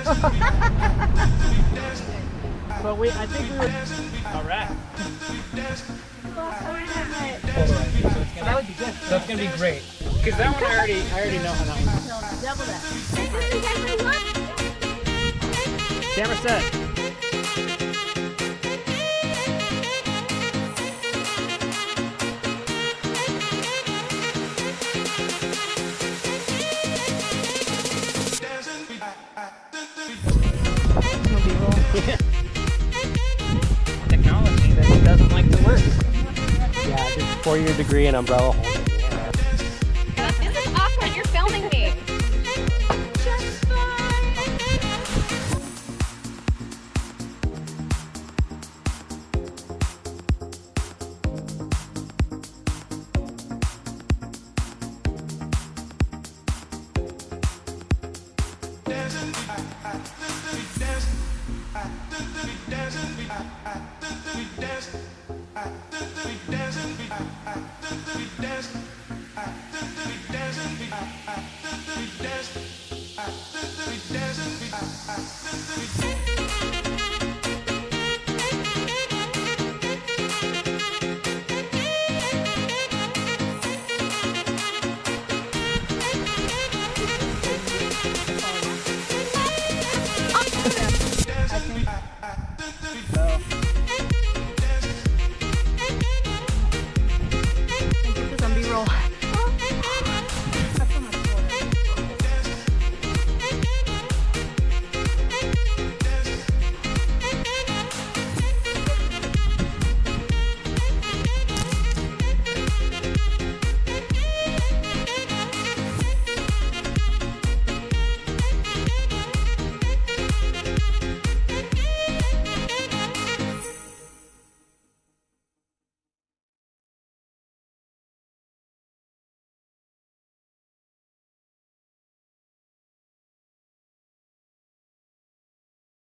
But I think we were. All right. That would be good. So it's gonna be great. Because that one I already know how that one. Double that. Camera set. Technology that doesn't like to work. Yeah, I did a 4-year degree in umbrella holding.